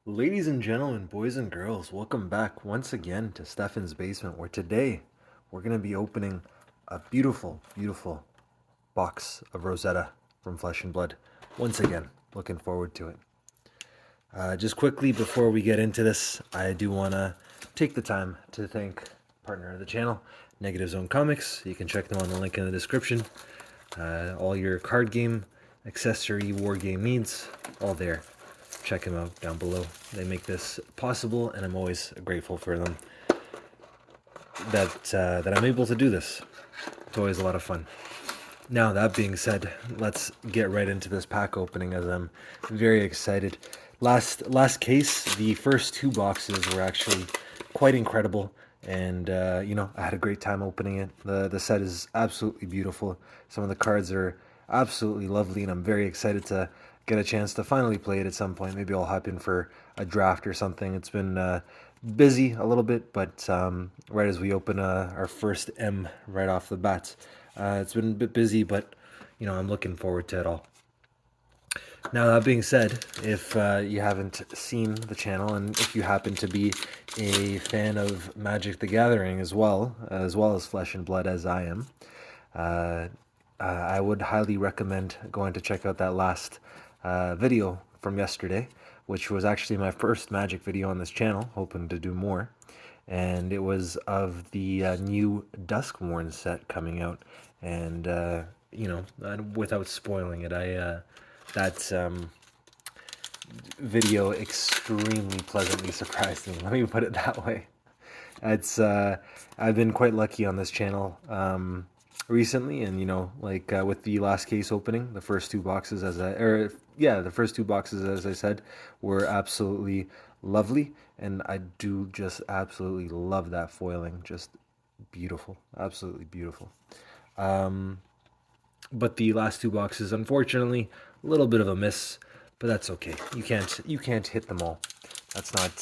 Ladies and gentlemen, boys and girls, welcome back once again to Stefan's Basement, where today we're going to be opening a beautiful, beautiful box of Rosetta from Flesh and Blood. Once again, looking forward to it. Just quickly before we get into this, I do want to take the time to thank partner of the channel, Negative Zone Comics. You can check them on the link in the description. All your card game, accessory, war game needs, all there. Check them out down below. They make this possible, and I'm always grateful for them that I'm able to do this. It's always a lot of fun. Now, that being said, let's get right into this pack opening, as I'm very excited. Last case, the first two boxes were actually quite incredible, and I had a great time opening it. The set is absolutely beautiful. Some of the cards are absolutely lovely, and I'm very excited to get a chance to finally play it at some point. Maybe I'll hop in for a draft or something. It's been busy a little bit, but right as we open our first M right off the bat, it's been a bit busy, but I'm looking forward to it all. Now, that being said, if you haven't seen the channel, and if you happen to be a fan of Magic the Gathering as well as Flesh and Blood as I am, I would highly recommend going to check out that last video from yesterday, which was actually my first Magic video on this channel, hoping to do more. And it was of the new Duskmourn set coming out. And, without spoiling it, that video extremely pleasantly surprised me. Let me put it that way. It's I've been quite lucky on this channel recently, and with the last case opening, the first two boxes as I said were absolutely lovely, and I do just absolutely love that foiling. Just beautiful, absolutely beautiful. But the last two boxes, unfortunately, a little bit of a miss, but that's okay. You can't hit them all. That's not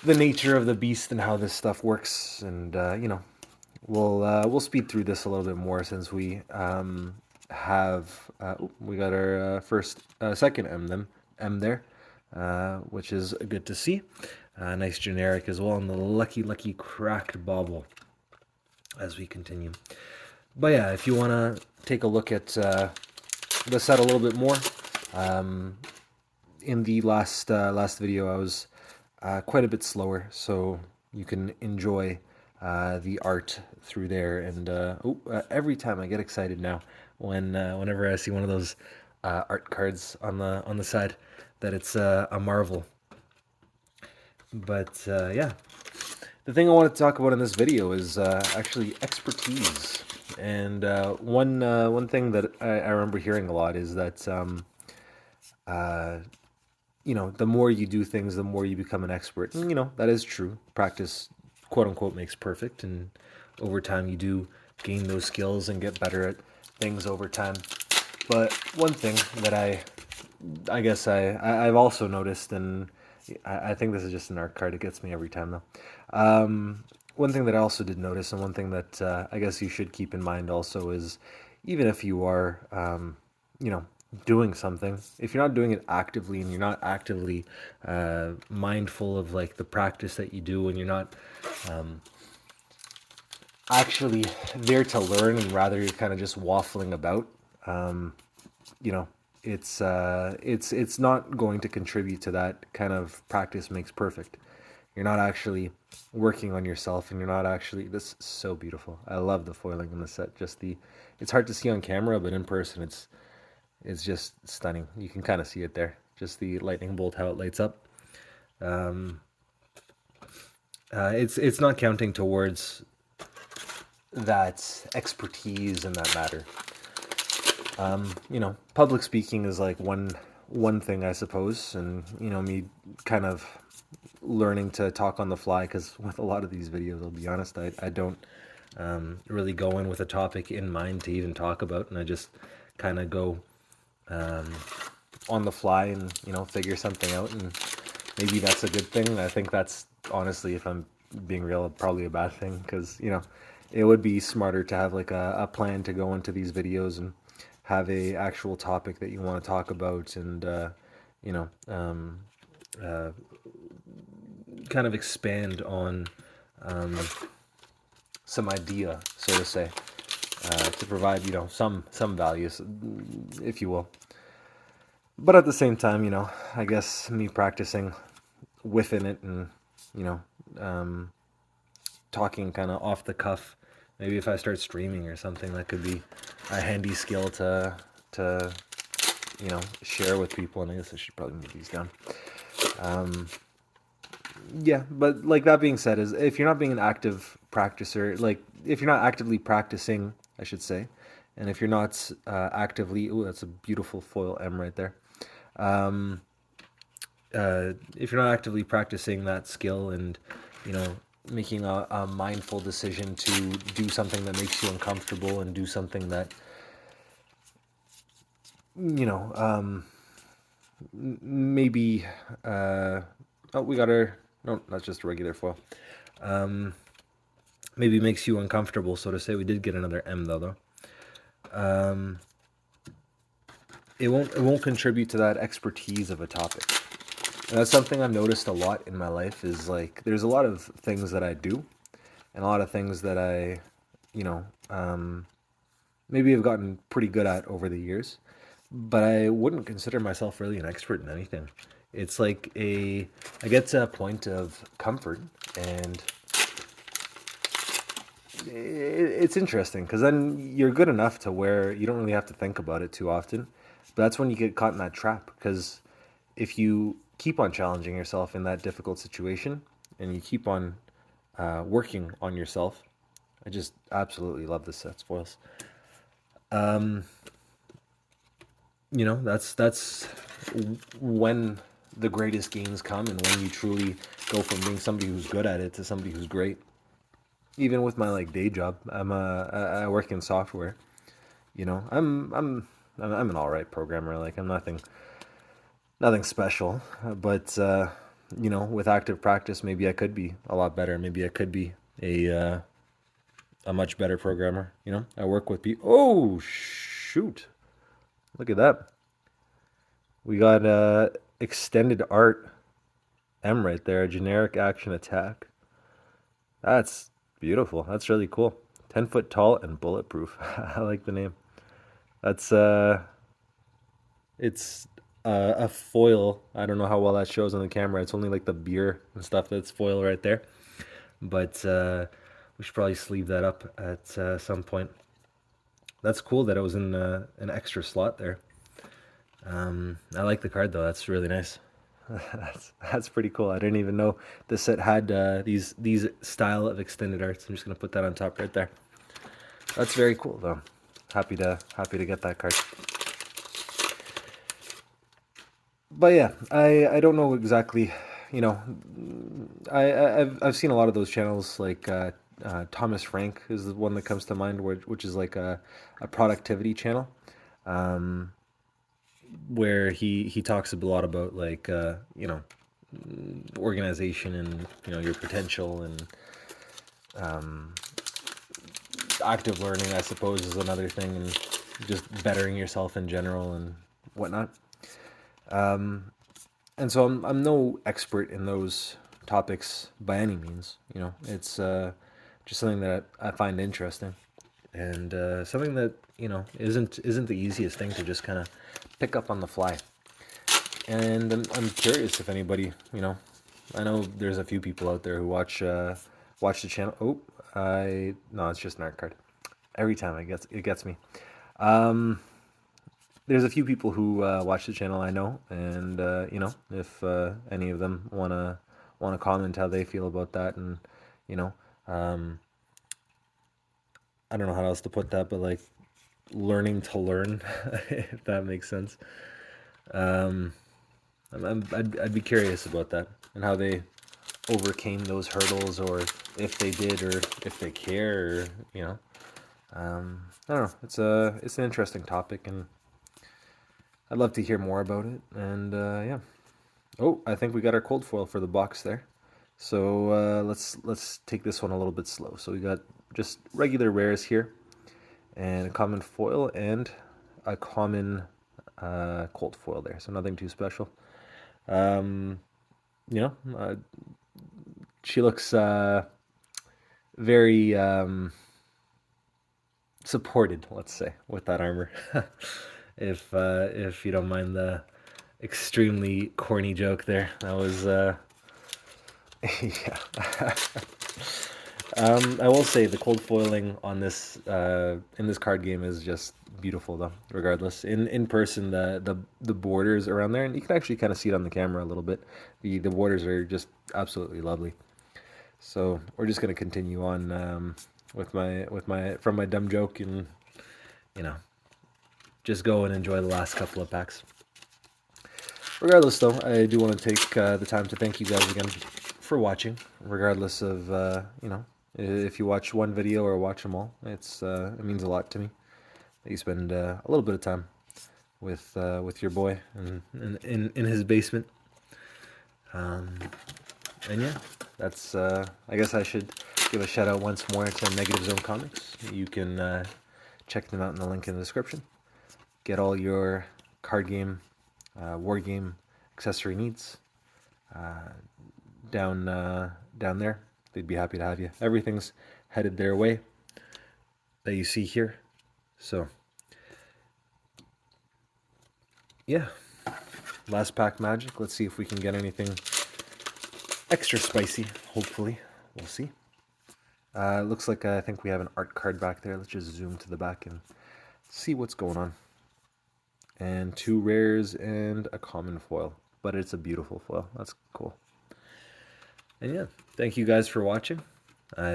the nature of the beast and how this stuff works. And we'll speed through this a little bit more, since we we got our second M there, which is good to see. Nice generic as well, and the lucky cracked bauble as we continue. But yeah, if you want to take a look at the set a little bit more, in the last video I was quite a bit slower, so you can enjoy the art through there. And every time I get excited now whenever I see one of those art cards on the side, that it's a marvel. But yeah, the thing I want to talk about in this video is actually expertise. And one thing that I remember hearing a lot is that the more you do things, the more you become an expert. And that is true. Practice, quote unquote, makes perfect, and over time you do gain those skills and get better at things over time. But one thing that I guess I've also noticed, and I think this is just an art card, it gets me every time though. One thing that I also did notice, and one thing that I guess you should keep in mind also, is even if you are, doing something, if you're not doing it actively, and you're not actively mindful of like the practice that you do, and you're not actually there to learn, and rather you're kind of just waffling about, it's not going to contribute to that kind of practice makes perfect. You're not actually working on yourself, and you're not actually, this is so beautiful. I love the foiling in the set. It's hard to see on camera, but in person it's just stunning. You can kind of see it there. Just the lightning bolt, how it lights up. It's not counting towards that expertise in that matter. Public speaking is like one thing, I suppose, and me kind of learning to talk on the fly, because with a lot of these videos, I'll be honest, I don't really go in with a topic in mind to even talk about, and I just kind of go on the fly and figure something out, and maybe that's a good thing. I think that's, honestly, if I'm being real, probably a bad thing, because it would be smarter to have like a plan to go into these videos and have a actual topic that you want to talk about, and you know, uh, kind of expand on some idea, so to say, to provide, some values, if you will. But at the same time, I guess me practicing within it and, you know, um, talking kind of off the cuff. Maybe if I start streaming or something, that could be a handy skill to share with people. And I guess I should probably move these down. Um, yeah, but like that being said, is if you're not being an active practicer, like if you're not actively practicing, I should say, and if you're not actively, oh, that's a beautiful foil M right there. Um, if you're not actively practicing that skill and you know making a mindful decision to do something that makes you uncomfortable and do something that you know maybe oh, we got our, no, that's just a regular foil. um, Maybe makes you uncomfortable, so to say. We did get another M though. um, it won't contribute to that expertise of a topic. And that's something I've noticed a lot in my life, is like there's a lot of things that I do and a lot of things that I, you know, maybe have gotten pretty good at over the years, but I wouldn't consider myself really an expert in anything. It's like I get to a point of comfort, and it's interesting because then you're good enough to where you don't really have to think about it too often. But that's when you get caught in that trap, because if you keep on challenging yourself in that difficult situation and you keep on working on yourself, I just absolutely love this set spoils. Um, that's when the greatest gains come, and when you truly go from being somebody who's good at it to somebody who's great. Even with my like day job, I work in software. You know, I'm an all right programmer. Like I'm nothing special, but with active practice, maybe I could be a lot better. Maybe I could be a much better programmer. I work with people. Oh shoot! Look at that. We got extended art M right there. Generic action attack. That's beautiful. That's really cool. 10 foot tall and bulletproof. I like the name. That's it's a foil. I don't know how well that shows on the camera. It's only like the beer and stuff that's foil right there. But we should probably sleeve that up at some point. That's cool that it was in an extra slot there. I like the card though. That's really nice. That's pretty cool. I didn't even know this set had these style of extended arts. I'm just gonna put that on top right there. That's very cool though. Happy to get that card. But yeah, I don't know exactly. You know, I've seen a lot of those channels, like Thomas Frank is the one that comes to mind, which is like a productivity channel, um, where he talks a lot about like organization and your potential, and um, active learning, I suppose, is another thing, and just bettering yourself in general and whatnot. Um, and so I'm no expert in those topics by any means. It's just something that I find interesting, and something that isn't the easiest thing to just kind of pick up on the fly. And I'm curious if anybody, I know there's a few people out there who watch the channel. Oh, I no, it's just an art card. Every time it gets me. Um, there's a few people who watch the channel, I know, and if any of them wanna comment how they feel about that, and you know, um, I don't know how else to put that, but like learning to learn, if that makes sense. Um, I'd be curious about that and how they overcame those hurdles, or if they did, or if they care, or I don't know. It's an interesting topic, and I'd love to hear more about it. And yeah. Oh, I think we got our cold foil for the box there. So let's take this one a little bit slow. So we got just regular rares here, and a common foil, and a common cold foil there. So nothing too special. Um, you know, she looks very supported, let's say, with that armor. If you don't mind the extremely corny joke there, that was yeah. I will say the cold foiling on this in this card game is just beautiful though. Regardless, in person, the borders around there, and you can actually kind of see it on the camera a little bit. The borders are just absolutely lovely. So we're just gonna continue on with my dumb joke, and you know, just go and enjoy the last couple of packs. Regardless, though, I do want to take the time to thank you guys again for watching. Regardless of you know, if you watch one video or watch them all, it means a lot to me that you spend a little bit of time with your boy in his basement. And yeah, that's I guess I should give a shout out once more to Negative Zone Comics. You can check them out in the link in the description. Get all your card game, war game accessory needs down down there. They'd be happy to have you. Everything's headed their way that you see here. So yeah, last pack magic. Let's see if we can get anything extra spicy. Hopefully, we'll see. Looks like I think we have an art card back there. Let's just zoom to the back and see what's going on. And 2 rares and a common foil, but it's a beautiful foil. That's cool. And yeah, thank you guys for watching. I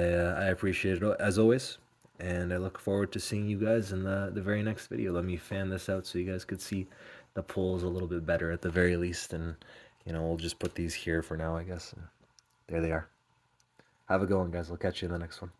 appreciate it as always, and I look forward to seeing you guys in the very next video. Let me fan this out so you guys could see the pulls a little bit better at the very least, and you know, we'll just put these here for now, I guess. And there they are. Have a good one, guys. I'll catch you in the next one.